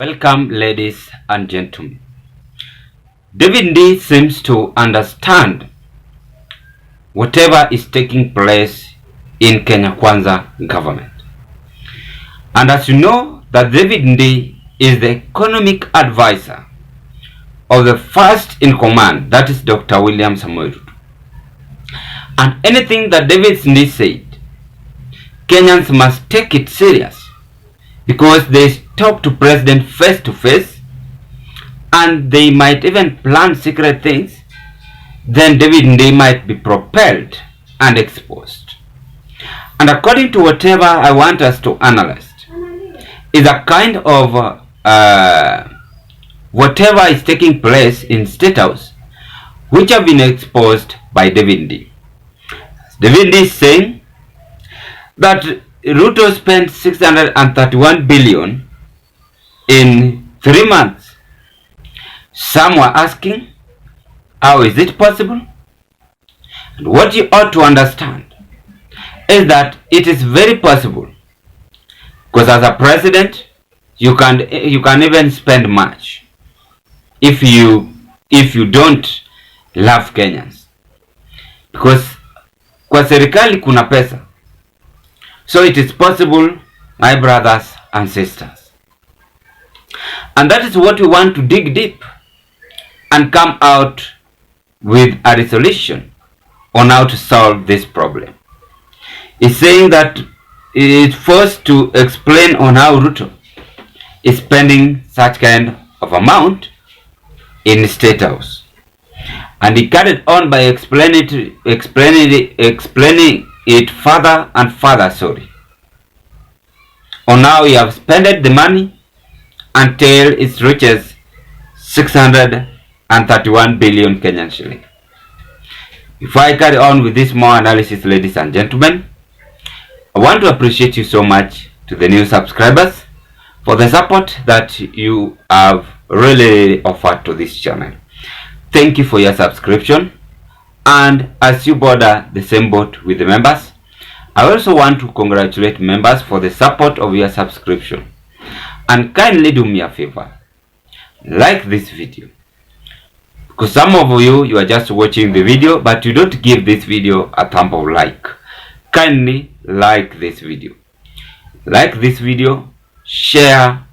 Welcome, ladies and gentlemen. David Ndii seems to understand whatever is taking place in Kenya Kwanza government. And as you know, that David Ndii is the economic advisor of the first in command, that is Dr. William Samoei Ruto. And anything that David Ndii said, Kenyans must take it serious, because they talk to president face to face, and they might even plan secret things. Then David Ndii might be propelled and exposed. And according to whatever I want us to analyze, is a kind of whatever is taking place in State House, which have been exposed by David Ndii. David Ndii is saying that Ruto spent 631 billion in 3 months. Some were asking, how is it possible? And what you ought to understand is that it is very possible, because as a president, you can even spend much if you don't love Kenyans, because kwa serikali kuna pesa. So it is possible, my brothers and sisters. And that is what we want to dig deep and come out with a resolution on how to solve this problem. It's saying that it's forced to explain on how Ruto is spending such kind of amount in State House. And he carried on by explaining it further and further, on how he have spent the money until it reaches 631 billion Kenyan shilling. Before I carry on with this more analysis, ladies and gentlemen, I want to appreciate you so much, to the new subscribers, for the support that you have really offered to this channel. Thank you for your subscription. And as you border the same boat with the members, I also want to congratulate members for the support of your subscription. And kindly do me a favor, like this video, because some of you are just watching the video but you don't give this video a thumb of like. Kindly like this video, share,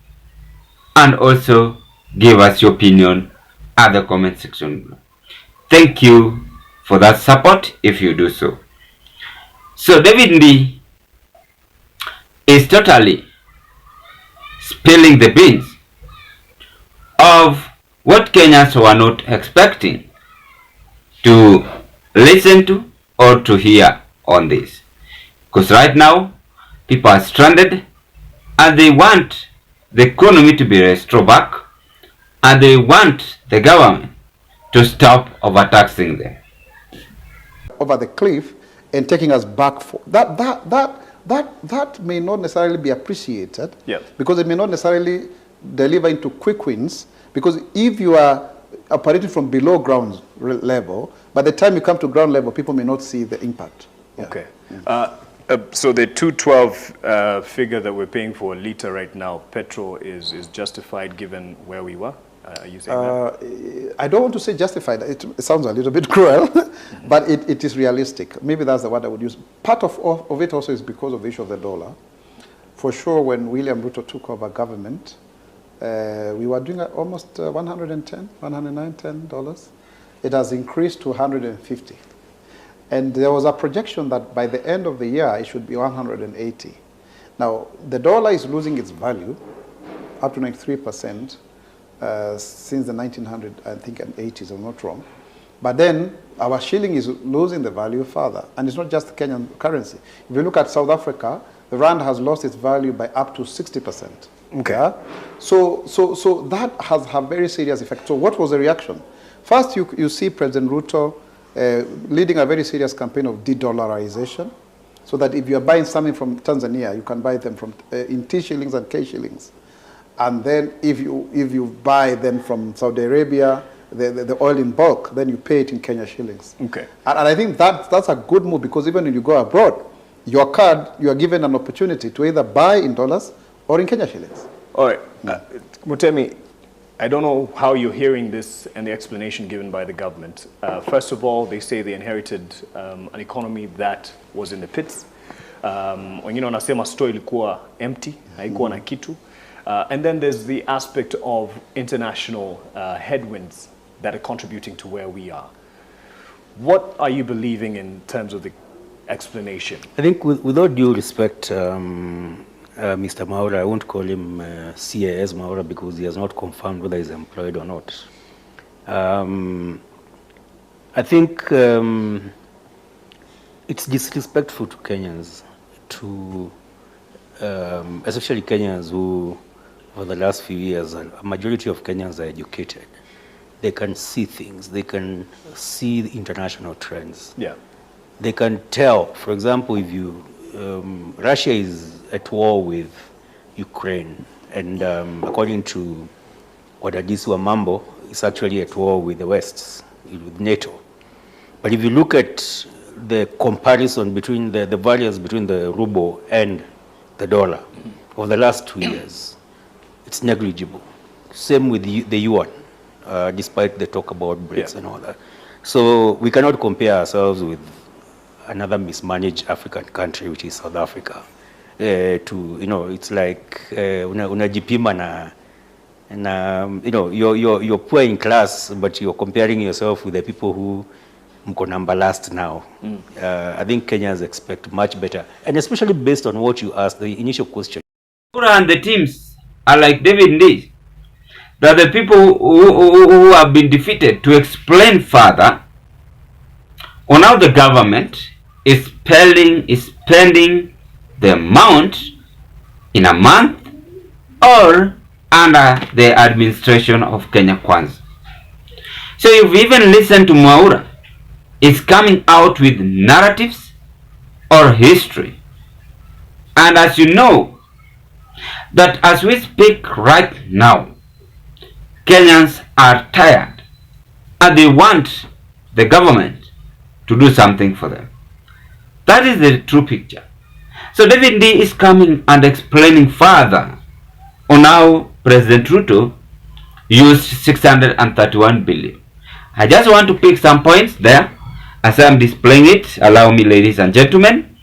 and also give us your opinion at the comment section below. Thank you for that support if you do so. So David Ndii is totally spilling the beans of what Kenyans were not expecting to listen to or to hear on this. Because right now, people are stranded and they want the economy to be restored back, and they want the government to stop overtaxing them. Over the cliff and taking us back for that may not necessarily be appreciated. Yes. Because it may not necessarily deliver into quick wins, because if you are operating from below ground level, by the time you come to ground level, people may not see the impact. Yeah. Okay. So the 212 figure that we're paying for a liter right now, petrol, is justified given where we were? Are you saying that? I don't want to say justified. It sounds a little bit cruel, but it is realistic. Maybe that's the word I would use. Part of it also is because of the issue of the dollar. For sure, when William Ruto took over government, we were doing almost $110 It has increased to 150. And there was a projection that by the end of the year, it should be 180. Now, the dollar is losing its value up to 93%. Since the 1900s, I think, and 80s, I'm not wrong. But then our shilling is losing the value further. And it's not just Kenyan currency. If you look at South Africa, the rand has lost its value by up to 60%. Okay. Yeah? So that has a very serious effect. So what was the reaction? First, you see President Ruto leading a very serious campaign of de-dollarization, so that if you are buying something from Tanzania, you can buy them from in T shillings and K shillings. And then if you buy them from Saudi Arabia, the oil in bulk, then you pay it in Kenya shillings. Okay. And I think that's a good move, because even when you go abroad, your card, you are given an opportunity to either buy in dollars or in Kenya shillings. All right. Mutemi, I don't know how you're hearing this and the explanation given by the government. First of all, they say they inherited an economy that was in the pits. Wengine wanasema store ilikuwa empty, haikuwa na kitu. And then there's the aspect of international headwinds that are contributing to where we are. What are you believing in terms of the explanation? I think with all due respect, Mr. Maura, I won't call him CAS Maura because he has not confirmed whether he's employed or not. I think it's disrespectful to Kenyans, to especially Kenyans who, for the last few years, a majority of Kenyans are educated. They can see things. They can see the international trends. Yeah. They can tell, for example, if you, Russia is at war with Ukraine, and according to Wadadisi Wamambo, it's actually at war with the West, with NATO. But if you look at the comparison between the values between the ruble and the dollar over the last 2 years, it's negligible. Same with the yuan, despite the talk about BRICS and all that. So we cannot compare ourselves with another mismanaged African country, which is South Africa. It's like unajipima na you're poor in class, but you're comparing yourself with the people who mko number last now. I think Kenyans expect much better, and especially based on what you asked, the initial question. And the teams are like David Ndii, that the people who have been defeated, to explain further on how the government is spending the amount in a month or under the administration of Kenya Kwanza. So you've even listened to Mwaura is coming out with narratives or history. And as you know, that as we speak right now, Kenyans are tired and they want the government to do something for them. That is the true picture. So David Ndii is coming and explaining further on how President Ruto used 631 billion. I just want to pick some points there as I'm displaying it. Allow me, ladies and gentlemen.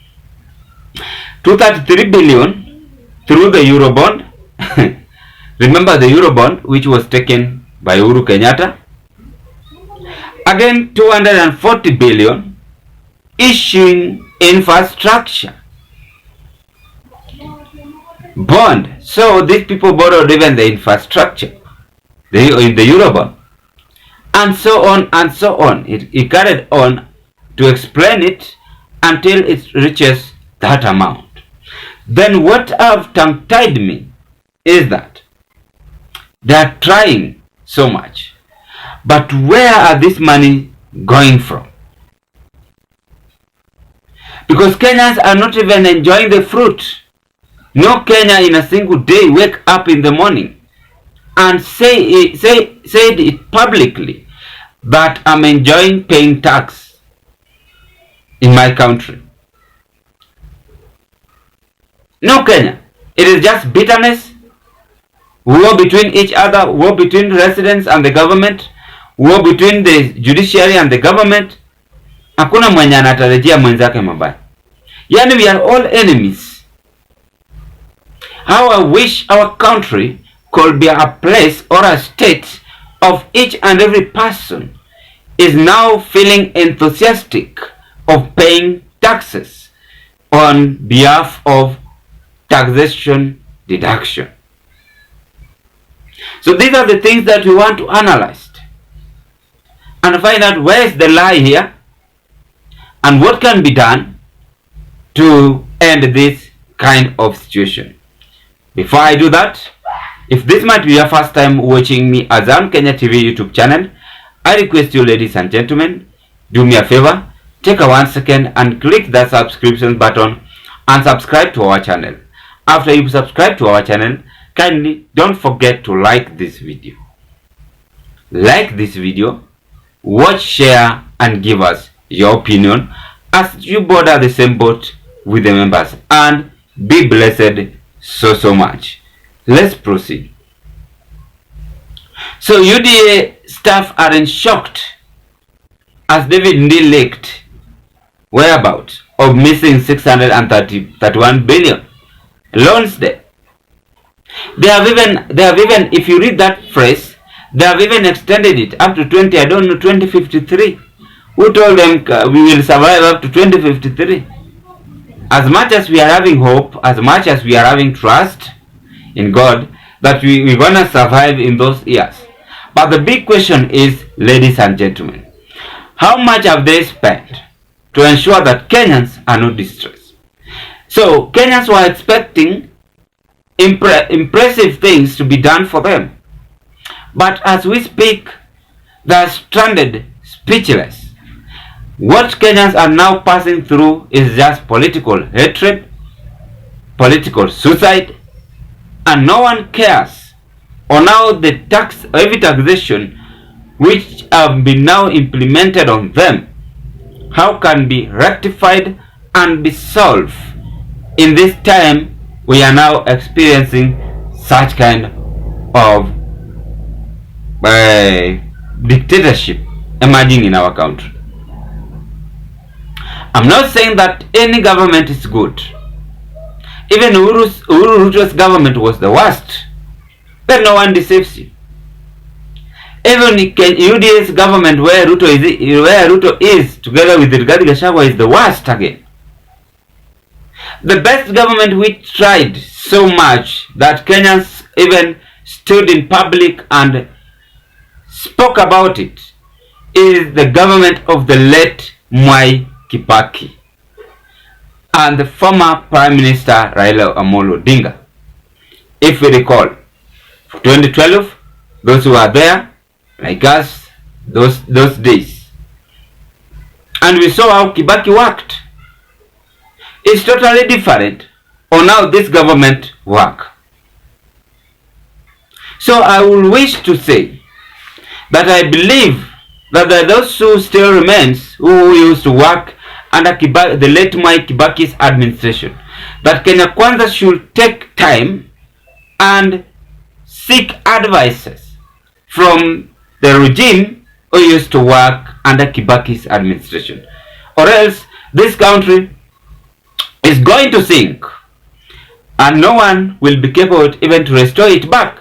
233 billion through the Eurobond. Remember the Eurobond, which was taken by Uhuru Kenyatta. Again, 240 billion issuing infrastructure bond. So these people borrowed even the infrastructure in the Eurobond, and so on and so on. It carried on to explain it until it reaches that amount. Then what have tongue-tied me is that they are trying so much, but where are this money going from? Because Kenyans are not even enjoying the fruit. No Kenya in a single day wake up in the morning and said it publicly that I'm enjoying paying tax in my country. No Kenya. It is just bitterness, war between each other, war between residents and the government, war between the judiciary and the government. Hakuna mwenye anatarajia mwenzake mabaya. Yani we are all enemies. How I wish our country could be a place or a state of each and every person is now feeling enthusiastic of paying taxes on behalf of taxation deduction. So these are the things that we want to analyze and find out where is the lie here and what can be done to end this kind of situation. Before I do that, if this might be your first time watching me as Azam Kenya TV YouTube channel, I request you, ladies and gentlemen, do me a favor, take a 1 second and click the subscription button and subscribe to our channel. After you subscribe to our channel, kindly don't forget to like this video. Like this video, watch, share and give us your opinion as you border the same boat with the members, and be blessed so much. Let's proceed. So UDA staff aren't shocked as David Ndii leaked whereabouts of missing 631 billion loans there. They have even, if you read that phrase, they have even extended it up to 2053. Who told them we will survive up to 2053? As much as we are having hope, as much as we are having trust in God, that we're going to survive in those years. But the big question is, ladies and gentlemen, how much have they spent to ensure that Kenyans are not distressed? So Kenyans were expecting impressive things to be done for them. But as we speak, they are stranded, speechless. What Kenyans are now passing through is just political hatred, political suicide, and no one cares. Or now the heavy taxation which have been now implemented on them, how can be rectified and be solved in this time we are now experiencing such kind of dictatorship emerging in our country. I'm not saying that any government is good. Even Uhuru Ruto's government was the worst. But no one deceives you. Even UDA's government, where Ruto is together with Rigathi Gachagua, is the worst again. The best government which tried so much that Kenyans even stood in public and spoke about it is the government of the late Mwai Kibaki and the former Prime Minister Raila Amolo Odinga. If we recall, 2012, those who are there, like us, those days, and we saw how Kibaki worked. It's totally different on how this government work. So I will wish to say that I believe that there are those who still remains who used to work under the late Mwai Kibaki's administration, that Kenya Kwanza should take time and seek advices from the regime who used to work under Kibaki's administration, or else this country is going to sink and no one will be capable even to restore it back.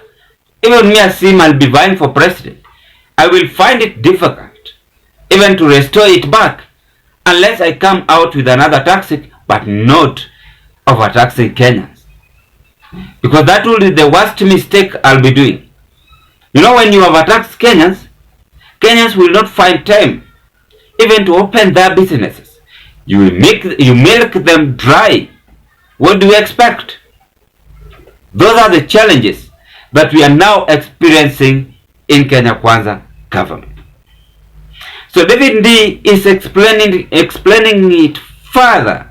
Even me as him, I'll be vying for president, I will find it difficult even to restore it back unless I come out with another tactic, but not overtaxing Kenyans, because that will be the worst mistake I'll be doing. You know, when you overtax Kenyans, Kenyans will not find time even to open their businesses. You milk them dry. What do you expect? Those are the challenges that we are now experiencing in Kenya Kwanza government. So David Ndii is explaining it further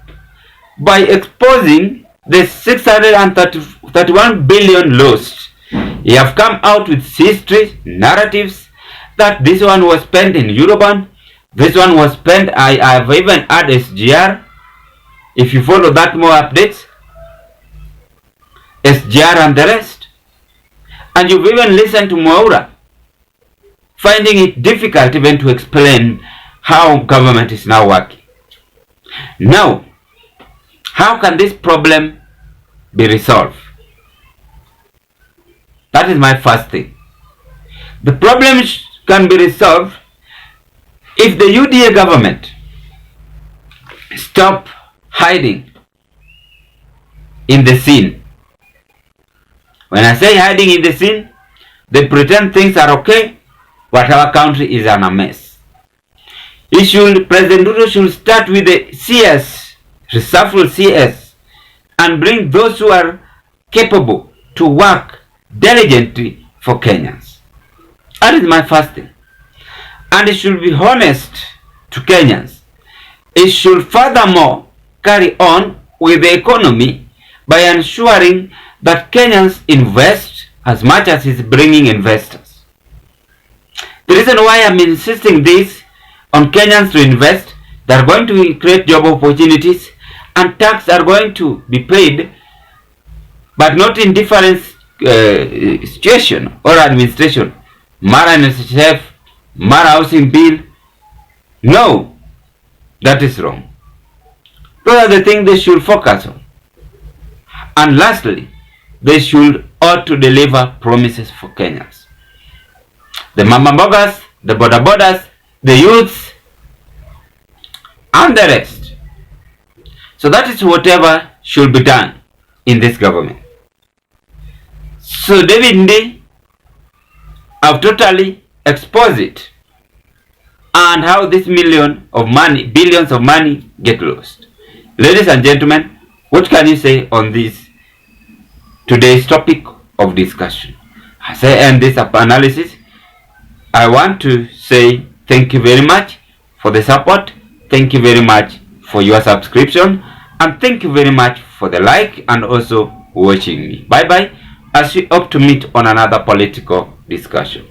by exposing the 631 billion lost. He have come out with history, narratives, that this one was spent in Eurobond, this one was spent, I have even had SGR. If you follow that more updates, SGR and the rest. And you've even listened to Mwaura, finding it difficult even to explain how government is now working. Now, how can this problem be resolved? That is my first thing. The problem can be resolved if the UDA government stop hiding in the scene. When I say hiding in the scene, they pretend things are okay, but our country is in a mess. President Ruto should start with the CS, reshuffle CS, and bring those who are capable to work diligently for Kenyans. That is my first thing. And it should be honest to Kenyans. It should furthermore carry on with the economy by ensuring that Kenyans invest as much as it's bringing investors. The reason why I'm insisting this on Kenyans to invest, they're going to create job opportunities and tax are going to be paid, but not in difference situation or administration, mara NSSF, mara housing bill. No, that is wrong. Those are the things they should focus on. And lastly, they should ought to deliver promises for Kenyans. The mama mbogas, the boda bodas, the youths, and the rest. So that is whatever should be done in this government. So David Ndii have totally exposed it, and how this billions of money get lost. Ladies and gentlemen, what can you say on this today's topic of discussion? As I end this analysis, I want to say thank you very much for the support. Thank you very much for your subscription, and thank you very much for the like and also watching me. Bye bye, as we hope to meet on another political discussion.